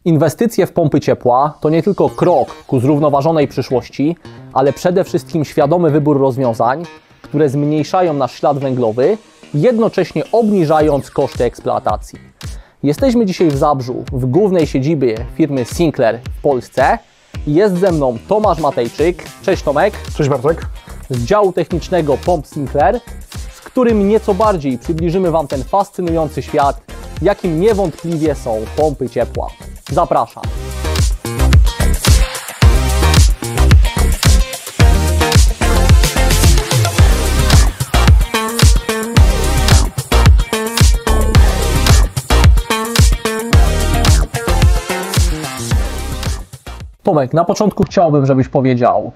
Inwestycje w pompy ciepła to nie tylko krok ku zrównoważonej przyszłości, ale przede wszystkim świadomy wybór rozwiązań, które zmniejszają nasz ślad węglowy, jednocześnie obniżając koszty eksploatacji. Jesteśmy dzisiaj w Zabrzu, w głównej siedzibie firmy Sinclair w Polsce. Jest ze mną Tomasz Matejczyk. Cześć Tomek. Cześć Bartek. Z działu technicznego pomp Sinclair, z którym nieco bardziej przybliżymy Wam ten fascynujący świat, jakim niewątpliwie są pompy ciepła. Zapraszam. Tomek, na początku chciałbym, żebyś powiedział,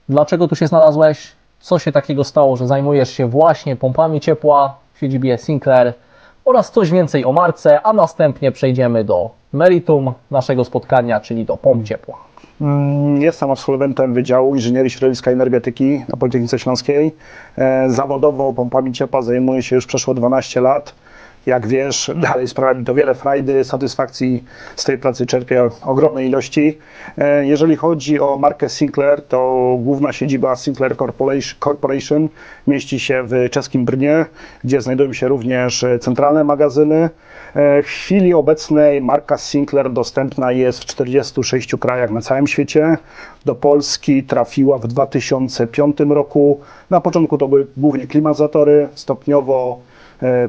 dlaczego tu się znalazłeś, co się takiego stało, że zajmujesz się właśnie pompami ciepła w siedzibie Sinclair oraz coś więcej o marce, a następnie przejdziemy do meritum naszego spotkania, czyli do pomp ciepła. Jestem absolwentem Wydziału Inżynierii Środowiska i Energetyki na Politechnice Śląskiej. Zawodowo pompami ciepła zajmuję się już przeszło 12 lat. Jak wiesz, dalej sprawia mi to wiele frajdy, satysfakcji z tej pracy czerpię ogromnej ilości. Jeżeli chodzi o markę Sinclair, to główna siedziba Sinclair Corporation mieści się w czeskim Brnie, gdzie znajdują się również centralne magazyny. W chwili obecnej marka Sinclair dostępna jest w 46 krajach na całym świecie. Do Polski trafiła w 2005 roku. Na początku to były głównie klimatyzatory, stopniowo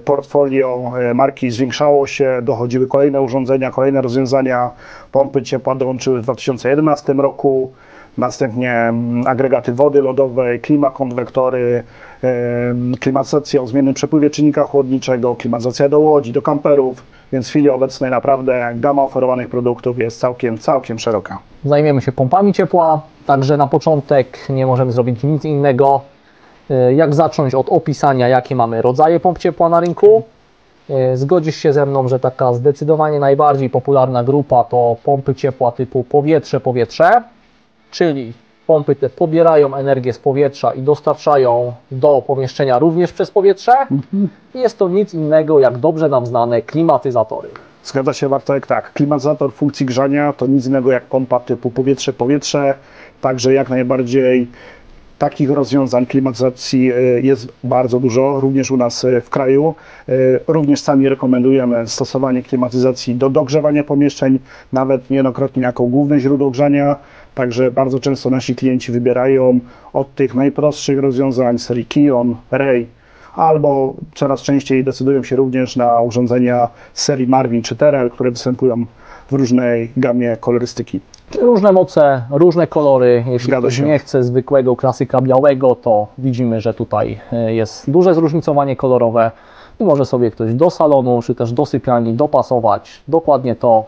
portfolio marki zwiększało się, dochodziły kolejne urządzenia, kolejne rozwiązania. Pompy ciepła dołączyły w 2011 roku, następnie agregaty wody lodowej, klimakonwektory, klimatyzacja o zmiennym przepływie czynnika chłodniczego, klimatyzacja do łodzi, do kamperów, więc w chwili obecnej naprawdę gama oferowanych produktów jest całkiem szeroka. Zajmiemy się pompami ciepła, także na początek nie możemy zrobić nic innego, jak zacząć od opisania, jakie mamy rodzaje pomp ciepła na rynku. Zgodzisz się ze mną, że taka zdecydowanie najbardziej popularna grupa to pompy ciepła typu powietrze-powietrze, czyli pompy te pobierają energię z powietrza i dostarczają do pomieszczenia również przez powietrze. Jest to nic innego jak dobrze nam znane klimatyzatory. Zgadza się Bartek, tak. Klimatyzator funkcji grzania to nic innego jak pompa typu powietrze-powietrze, także jak najbardziej takich rozwiązań klimatyzacji jest bardzo dużo, również u nas w kraju. Również sami rekomendujemy stosowanie klimatyzacji do dogrzewania pomieszczeń, nawet niejednokrotnie jako główne źródło grzania. Także bardzo często nasi klienci wybierają od tych najprostszych rozwiązań serii Kion, Ray, albo coraz częściej decydują się również na urządzenia z serii Marvin czy Terrell, które występują w różnej gamie kolorystyki. Różne moce, różne kolory. Jeśli ktoś nie chce zwykłego klasyka białego, to widzimy, że tutaj jest duże zróżnicowanie kolorowe i może sobie ktoś do salonu czy też do sypialni dopasować dokładnie to,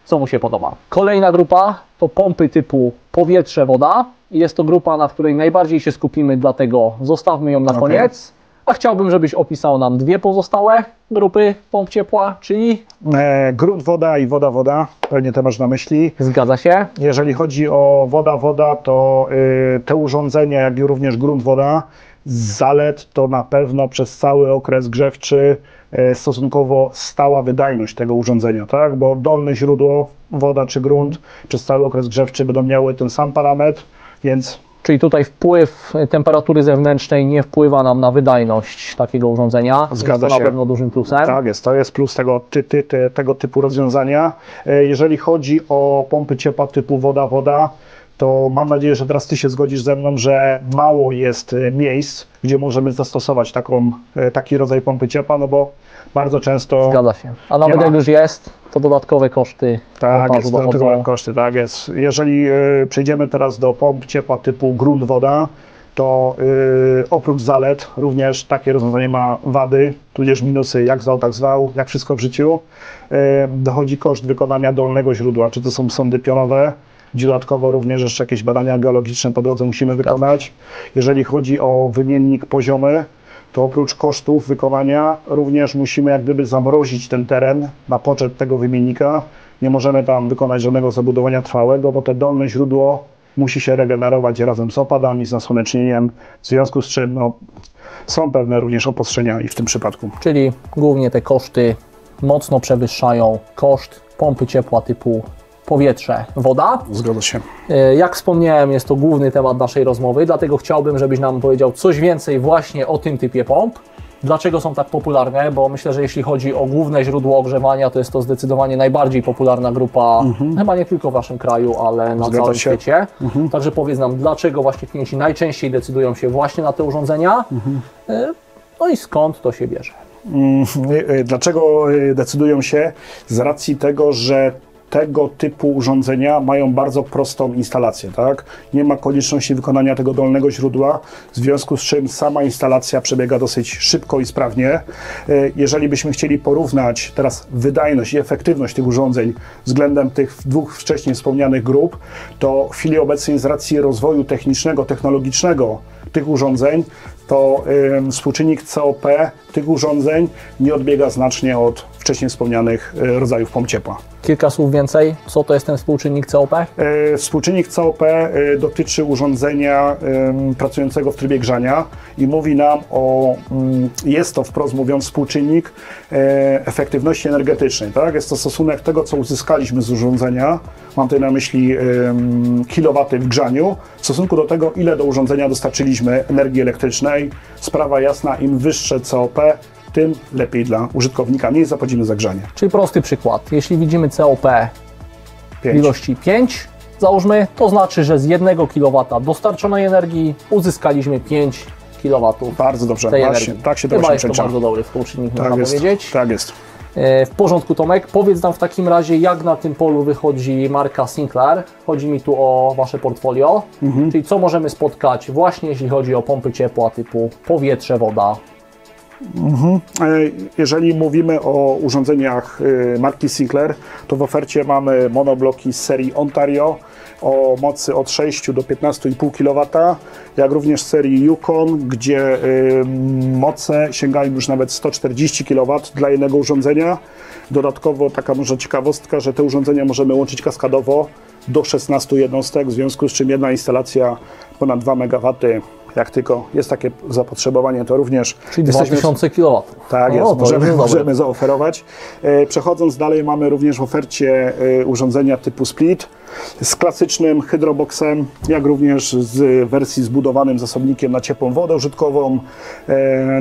co mu się podoba. Kolejna grupa to pompy typu powietrze-woda. Jest to grupa, na której najbardziej się skupimy, dlatego zostawmy ją na koniec. A chciałbym, żebyś opisał nam dwie pozostałe grupy pomp ciepła, czyli grunt woda i woda. Pewnie to masz na myśli. Zgadza się. Jeżeli chodzi o woda, to te urządzenia, jak i również grunt woda, z zalet to na pewno przez cały okres grzewczy stosunkowo stała wydajność tego urządzenia, tak? Bo dolne źródło, woda czy grunt, przez cały okres grzewczy będą miały ten sam parametr, więc... Czyli tutaj wpływ temperatury zewnętrznej nie wpływa nam na wydajność takiego urządzenia. Zgadza jest to się. Na pewno dużym plusem. Tak jest, to jest plus tego typu rozwiązania. Jeżeli chodzi o pompy ciepła typu woda, to mam nadzieję, że teraz Ty się zgodzisz ze mną, że mało jest miejsc, gdzie możemy zastosować taki rodzaj pompy ciepła, no bo bardzo często... Zgadza się. A nawet jak już jest, to dodatkowe koszty. Tak jest, dodatkowe koszty, tak jest. Jeżeli przejdziemy teraz do pomp ciepła typu grunt woda, to oprócz zalet również takie rozwiązanie ma wady, tudzież minusy, jak zwał, tak zwał, jak wszystko w życiu. Dochodzi koszt wykonania dolnego źródła, czy to są sondy pionowe, dodatkowo również jeszcze jakieś badania geologiczne po drodze musimy wykonać. Jeżeli chodzi o wymiennik poziomy, to oprócz kosztów wykonania również musimy jak gdyby zamrozić ten teren na poczet tego wymiennika. Nie możemy tam wykonać żadnego zabudowania trwałego, bo te dolne źródło musi się regenerować razem z opadami, z nasłonecznieniem, w związku z czym są pewne również obostrzenia i w tym przypadku. Czyli głównie te koszty mocno przewyższają koszt pompy ciepła typu powietrze, woda. Zgadza się. Jak wspomniałem, jest to główny temat naszej rozmowy, dlatego chciałbym, żebyś nam powiedział coś więcej właśnie o tym typie pomp. Dlaczego są tak popularne? Bo myślę, że jeśli chodzi o główne źródło ogrzewania, to jest to zdecydowanie najbardziej popularna grupa, chyba nie tylko w naszym kraju, ale na całym świecie. Także powiedz nam, dlaczego właśnie klienci najczęściej decydują się właśnie na te urządzenia, no i skąd to się bierze? Dlaczego decydują się? Z racji tego, że tego typu urządzenia mają bardzo prostą instalację, tak? Nie ma konieczności wykonania tego dolnego źródła, w związku z czym sama instalacja przebiega dosyć szybko i sprawnie. Jeżeli byśmy chcieli porównać teraz wydajność i efektywność tych urządzeń względem tych dwóch wcześniej wspomnianych grup, to w chwili obecnej z racji rozwoju technicznego, technologicznego tych urządzeń, to współczynnik COP tych urządzeń nie odbiega znacznie od wcześniej wspomnianych rodzajów pomp ciepła. Kilka słów więcej, co to jest ten współczynnik COP? Współczynnik COP dotyczy urządzenia pracującego w trybie grzania i mówi nam o, jest to wprost mówiąc współczynnik efektywności energetycznej. Tak? Jest to stosunek tego, co uzyskaliśmy z urządzenia, mam tutaj na myśli kilowaty w grzaniu, w stosunku do tego, ile do urządzenia dostarczyliśmy energii elektrycznej. Sprawa jasna, im wyższe COP, tym lepiej dla użytkownika, mniej zapłacimy za grzanie. Czyli prosty przykład, jeśli widzimy COP w ilości 5, załóżmy, to znaczy, że z 1 kW dostarczonej energii uzyskaliśmy 5 kW. Bardzo dobrze, tej właśnie, energii. tak się to Chyba właśnie jest to przelicza. bardzo dobry współczynnik, Tak można jest, powiedzieć. tak jest. W porządku, Tomek, powiedz nam w takim razie, jak na tym polu wychodzi marka Sinclair. Chodzi mi tu o Wasze portfolio, czyli co możemy spotkać właśnie jeśli chodzi o pompy ciepła typu powietrze, woda. Jeżeli mówimy o urządzeniach marki Sinclair, to w ofercie mamy monobloki z serii Ontario o mocy od 6 do 15,5 kW, jak również serii Yukon, gdzie moce sięgają już nawet 140 kW dla jednego urządzenia. Dodatkowo taka może ciekawostka, że te urządzenia możemy łączyć kaskadowo do 16 jednostek, w związku z czym jedna instalacja ponad 2 MW. Jak tylko jest takie zapotrzebowanie, to również... Czyli 2000 kW. Tak jest, możemy zaoferować. Przechodząc dalej, mamy również w ofercie urządzenia typu split z klasycznym hydroboxem, jak również z wersji zbudowanym zasobnikiem na ciepłą wodę użytkową.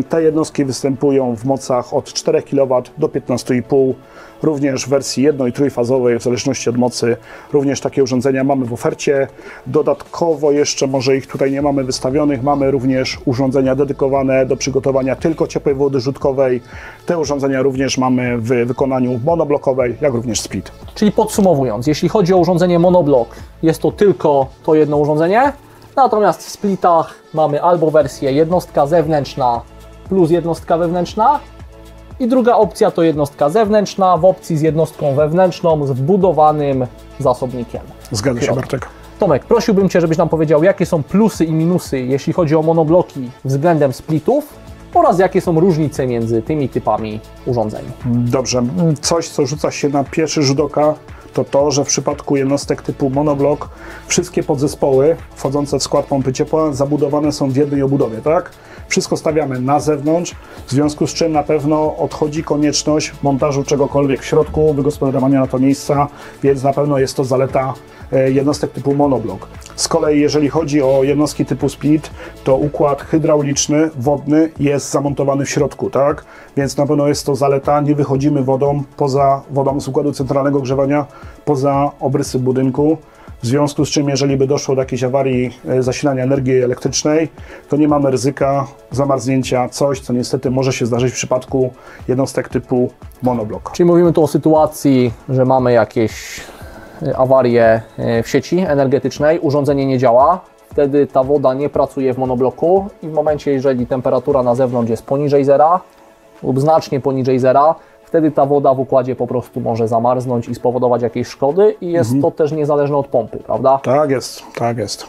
Te jednostki występują w mocach od 4 kW do 15,5. Również w wersji jedno- i trójfazowej, w zależności od mocy, również takie urządzenia mamy w ofercie. Dodatkowo jeszcze, może ich tutaj nie mamy wystawionych, mamy również urządzenia dedykowane do przygotowania tylko ciepłej wody żółtkowej. Te urządzenia również mamy w wykonaniu monoblokowej, jak również split. Czyli podsumowując, jeśli chodzi o urządzenie monoblok, jest to tylko to jedno urządzenie, natomiast w splitach mamy albo wersję jednostka zewnętrzna plus jednostka wewnętrzna, i druga opcja to jednostka zewnętrzna w opcji z jednostką wewnętrzną z wbudowanym zasobnikiem. Zgadza się, Bartek. Tomek, prosiłbym Cię, żebyś nam powiedział, jakie są plusy i minusy, jeśli chodzi o monobloki względem splitów oraz jakie są różnice między tymi typami urządzeń. Dobrze. Coś, co rzuca się na pierwszy rzut oka, to to, że w przypadku jednostek typu monoblok wszystkie podzespoły wchodzące w skład pompy ciepła zabudowane są w jednej obudowie, tak? Wszystko stawiamy na zewnątrz, w związku z czym na pewno odchodzi konieczność montażu czegokolwiek w środku, wygospodarowania na to miejsca, więc na pewno jest to zaleta jednostek typu monoblok. Z kolei jeżeli chodzi o jednostki typu split, to układ hydrauliczny, wodny jest zamontowany w środku, tak? Więc na pewno jest to zaleta, nie wychodzimy poza wodą z układu centralnego ogrzewania, poza obrysy budynku. W związku z czym, jeżeli by doszło do jakiejś awarii zasilania energii elektrycznej, to nie mamy ryzyka zamarznięcia, coś, co niestety może się zdarzyć w przypadku jednostek typu monoblok. Czyli mówimy tu o sytuacji, że mamy jakieś awarie w sieci energetycznej, urządzenie nie działa, wtedy ta woda nie pracuje w monobloku i w momencie, jeżeli temperatura na zewnątrz jest poniżej zera lub znacznie poniżej zera, wtedy ta woda w układzie po prostu może zamarznąć i spowodować jakieś szkody i jest to też niezależne od pompy, prawda? Tak jest, tak jest.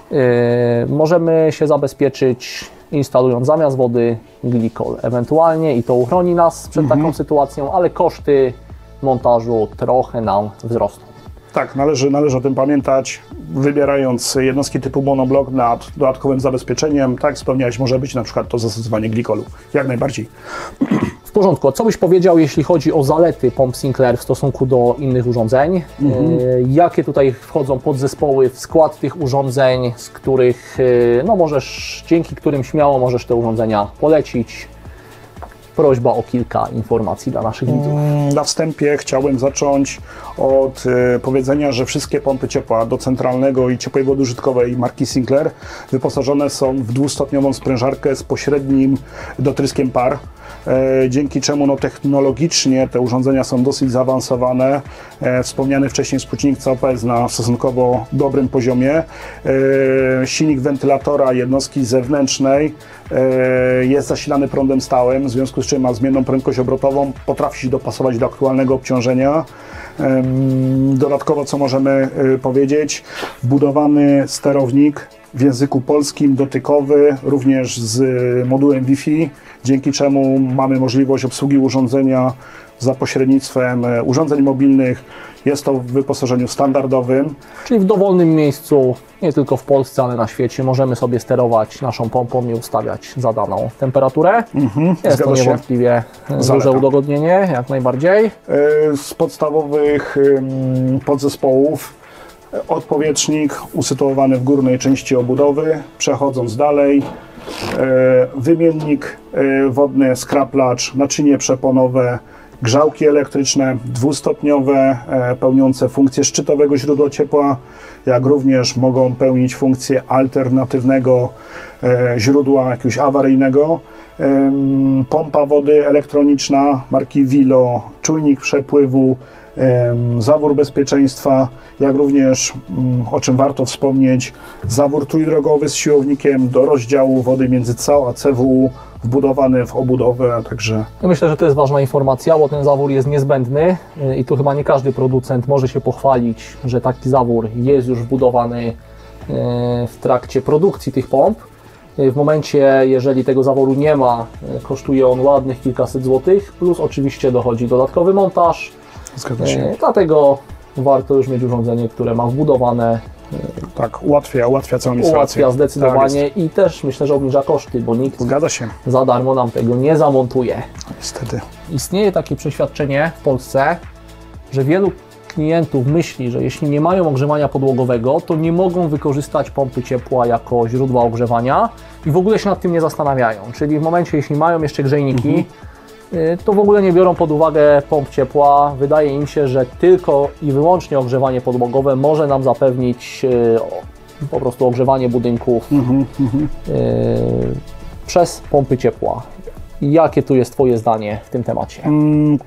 Możemy się zabezpieczyć instalując zamiast wody glikol ewentualnie i to uchroni nas przed taką sytuacją, ale koszty montażu trochę nam wzrosną. Tak, należy o tym pamiętać, wybierając jednostki typu monoblok nad dodatkowym zabezpieczeniem. Tak, wspomniałeś, może być na przykład to zastosowanie glikolu. Jak najbardziej. W porządku, a co byś powiedział, jeśli chodzi o zalety pomp Sinclair w stosunku do innych urządzeń? Jakie tutaj wchodzą podzespoły w skład tych urządzeń, z których, no dzięki którym śmiało możesz te urządzenia polecić? Prośba o kilka informacji dla naszych widzów. Na wstępie chciałbym zacząć od powiedzenia, że wszystkie pompy ciepła do centralnego i ciepłej wody użytkowej marki Sinclair wyposażone są w dwustopniową sprężarkę z pośrednim dotryskiem par, dzięki czemu technologicznie te urządzenia są dosyć zaawansowane. Wspomniany wcześniej współczynnik COP jest na stosunkowo dobrym poziomie. Silnik wentylatora jednostki zewnętrznej jest zasilany prądem stałym, w związku z czym ma zmienną prędkość obrotową, potrafi się dopasować do aktualnego obciążenia. Dodatkowo, co możemy powiedzieć, wbudowany sterownik w języku polskim, dotykowy, również z modułem Wi-Fi, dzięki czemu mamy możliwość obsługi urządzenia za pośrednictwem urządzeń mobilnych. Jest to w wyposażeniu standardowym. Czyli w dowolnym miejscu, nie tylko w Polsce, ale na świecie, możemy sobie sterować naszą pompą i ustawiać zadaną temperaturę. Jest to niewątpliwie duże udogodnienie, jak najbardziej. Z podstawowych podzespołów odpowietrznik usytuowany w górnej części obudowy. Przechodząc dalej, wymiennik wodny, skraplacz, naczynie przeponowe, grzałki elektryczne dwustopniowe, pełniące funkcję szczytowego źródła ciepła, jak również mogą pełnić funkcję alternatywnego źródła jakiegoś awaryjnego. Pompa wody elektroniczna marki Wilo, czujnik przepływu, zawór bezpieczeństwa, jak również, o czym warto wspomnieć, zawór trójdrogowy z siłownikiem do rozdziału wody między CO a CWU, wbudowany w obudowę, także... Myślę, że to jest ważna informacja, bo ten zawór jest niezbędny i tu chyba nie każdy producent może się pochwalić, że taki zawór jest już wbudowany w trakcie produkcji tych pomp. W momencie, jeżeli tego zaworu nie ma, kosztuje on ładnych kilkaset złotych, plus oczywiście dochodzi dodatkowy montaż. Zgadza się. Dlatego warto już mieć urządzenie, które ma wbudowane. Tak, ułatwia całą instalację. Ułatwia zdecydowanie i też myślę, że obniża koszty, bo nikt Zgadza się. za darmo nam tego nie zamontuje. Niestety. Istnieje takie przeświadczenie w Polsce, że wielu klientów myśli, że jeśli nie mają ogrzewania podłogowego, to nie mogą wykorzystać pompy ciepła jako źródła ogrzewania i w ogóle się nad tym nie zastanawiają. Czyli w momencie, jeśli mają jeszcze grzejniki, to w ogóle nie biorą pod uwagę pomp ciepła. Wydaje im się, że tylko i wyłącznie ogrzewanie podłogowe może nam zapewnić po prostu ogrzewanie budynków przez pompy ciepła. Jakie tu jest Twoje zdanie w tym temacie?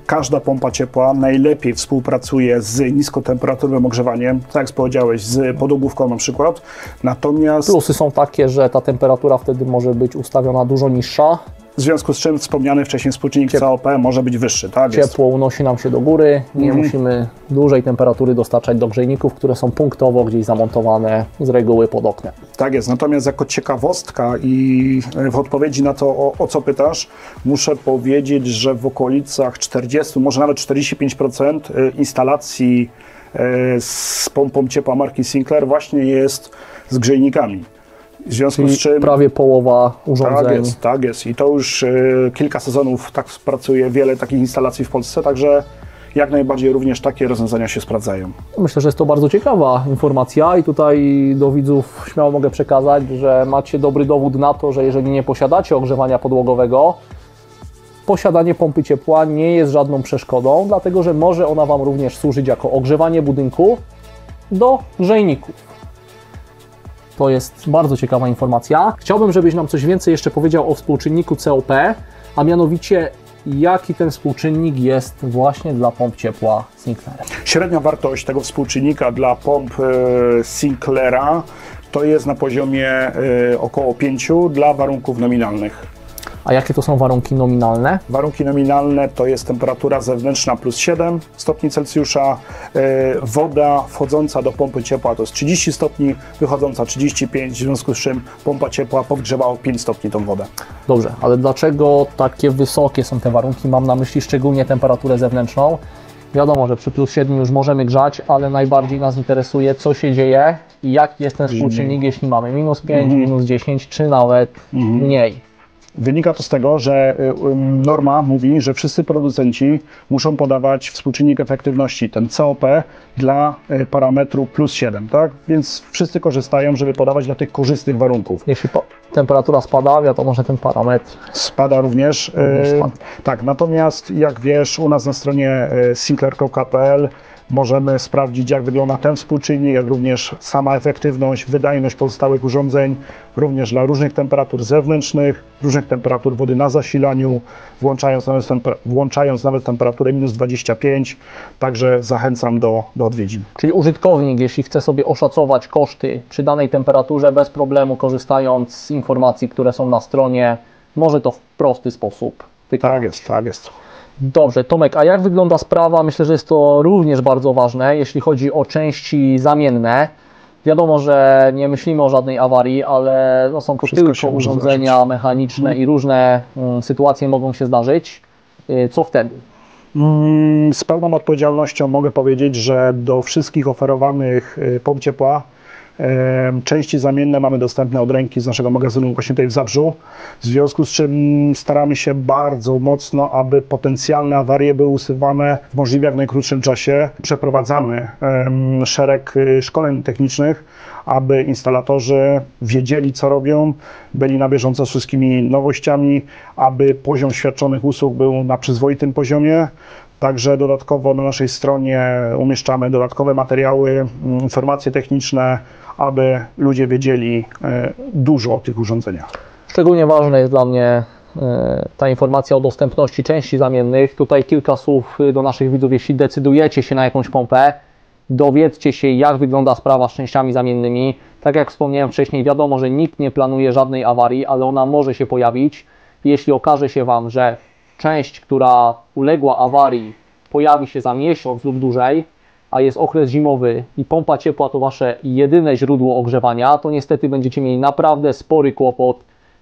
Każda pompa ciepła najlepiej współpracuje z niskotemperaturowym ogrzewaniem, tak jak powiedziałeś, z podłogówką na przykład. Natomiast plusy są takie, że ta temperatura wtedy może być ustawiona dużo niższa. W związku z czym wspomniany wcześniej współczynnik COP może być wyższy, tak? Ciepło unosi nam się do góry, nie musimy dużej temperatury dostarczać do grzejników, które są punktowo gdzieś zamontowane z reguły pod oknem. Tak jest, natomiast jako ciekawostka i w odpowiedzi na to, o co pytasz, muszę powiedzieć, że w okolicach 40, może nawet 45% instalacji z pompą ciepła marki Sinclair właśnie jest z grzejnikami. W związku z czym prawie połowa urządzeń. Tak jest. I to już kilka sezonów tak pracuje wiele takich instalacji w Polsce, także jak najbardziej również takie rozwiązania się sprawdzają. Myślę, że jest to bardzo ciekawa informacja i tutaj do widzów śmiało mogę przekazać, że macie dobry dowód na to, że jeżeli nie posiadacie ogrzewania podłogowego, posiadanie pompy ciepła nie jest żadną przeszkodą, dlatego że może ona Wam również służyć jako ogrzewanie budynku do grzejników. To jest bardzo ciekawa informacja. Chciałbym, żebyś nam coś więcej jeszcze powiedział o współczynniku COP, a mianowicie jaki ten współczynnik jest właśnie dla pomp ciepła Sinclair. Średnia wartość tego współczynnika dla pomp Sinclaira to jest na poziomie około 5 dla warunków nominalnych. A jakie to są warunki nominalne? Warunki nominalne to jest temperatura zewnętrzna plus 7 stopni Celsjusza, woda wchodząca do pompy ciepła to jest 30 stopni, wychodząca 35, w związku z czym pompa ciepła podgrzewała o 5 stopni tą wodę. Dobrze, ale dlaczego takie wysokie są te warunki? Mam na myśli szczególnie temperaturę zewnętrzną. Wiadomo, że przy plus 7 już możemy grzać, ale najbardziej nas interesuje, co się dzieje i jaki jest ten współczynnik, jeśli mamy minus 5, minus 10, czy nawet mniej. Wynika to z tego, że norma mówi, że wszyscy producenci muszą podawać współczynnik efektywności, ten COP, dla parametru +7, tak? Więc wszyscy korzystają, żeby podawać dla tych korzystnych warunków. Jeśli temperatura spada, wiadomo, że ten parametr spada również. Tak, natomiast jak wiesz, u nas na stronie sinclair.pl możemy sprawdzić, jak wygląda ten współczynnik, jak również sama efektywność, wydajność pozostałych urządzeń, również dla różnych zewnętrznych, różnych temperatur wody na zasilaniu, włączając nawet temperaturę -25, także zachęcam do odwiedzin. Czyli użytkownik, jeśli chce sobie oszacować koszty przy danej temperaturze, bez problemu korzystając z informacji, które są na stronie, może to w prosty sposób wykonać. Tak jest. Dobrze, Tomek, a jak wygląda sprawa? Myślę, że jest to również bardzo ważne, jeśli chodzi o części zamienne. Wiadomo, że nie myślimy o żadnej awarii, ale no, są to tylko urządzenia mechaniczne i różne sytuacje mogą się zdarzyć. Co wtedy? Z pełną odpowiedzialnością mogę powiedzieć, że do wszystkich oferowanych pomp ciepła części zamienne mamy dostępne od ręki z naszego magazynu właśnie tutaj w Zabrzu, w związku z czym staramy się bardzo mocno, aby potencjalne awarie były usuwane w możliwie jak najkrótszym czasie. Przeprowadzamy szereg szkoleń technicznych, aby instalatorzy wiedzieli, co robią, byli na bieżąco z wszystkimi nowościami, aby poziom świadczonych usług był na przyzwoitym poziomie. Także dodatkowo na naszej stronie umieszczamy dodatkowe materiały, informacje techniczne, aby ludzie wiedzieli dużo o tych urządzeniach. Szczególnie ważna jest dla mnie ta informacja o dostępności części zamiennych. Tutaj kilka słów do naszych widzów. Jeśli decydujecie się na jakąś pompę, dowiedzcie się, jak wygląda sprawa z częściami zamiennymi. Tak jak wspomniałem wcześniej, wiadomo, że nikt nie planuje żadnej awarii, ale ona może się pojawić. Jeśli okaże się Wam, że część, która uległa awarii, pojawi się za miesiąc lub dłużej, a jest okres zimowy i pompa ciepła to Wasze jedyne źródło ogrzewania, to niestety będziecie mieli naprawdę spory kłopot,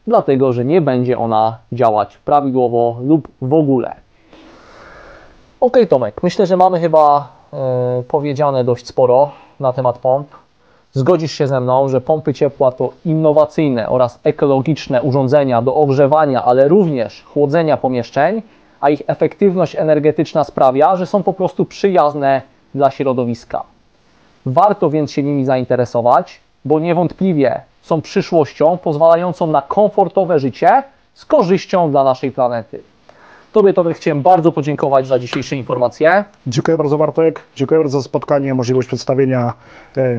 dlatego że nie będzie ona działać prawidłowo lub w ogóle. Ok, Tomek, myślę, że mamy chyba powiedziane dość sporo na temat pomp. Zgodzisz się ze mną, że pompy ciepła to innowacyjne oraz ekologiczne urządzenia do ogrzewania, ale również chłodzenia pomieszczeń, a ich efektywność energetyczna sprawia, że są po prostu przyjazne dla środowiska. Warto więc się nimi zainteresować, bo niewątpliwie są przyszłością pozwalającą na komfortowe życie z korzyścią dla naszej planety. Tobie chciałem bardzo podziękować za dzisiejsze informacje. Dziękuję bardzo, Bartek. Dziękuję bardzo za spotkanie, możliwość przedstawienia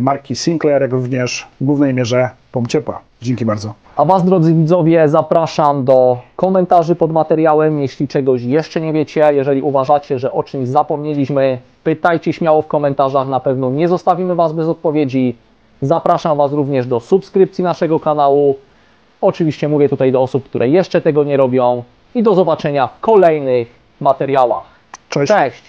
marki Sinclair, jak również w głównej mierze pomp ciepła. Dzięki bardzo. A Was, drodzy widzowie, zapraszam do komentarzy pod materiałem, jeśli czegoś jeszcze nie wiecie. Jeżeli uważacie, że o czymś zapomnieliśmy, pytajcie śmiało w komentarzach, na pewno nie zostawimy Was bez odpowiedzi. Zapraszam Was również do subskrypcji naszego kanału. Oczywiście mówię tutaj do osób, które jeszcze tego nie robią. I do zobaczenia w kolejnych materiałach. Cześć. Cześć!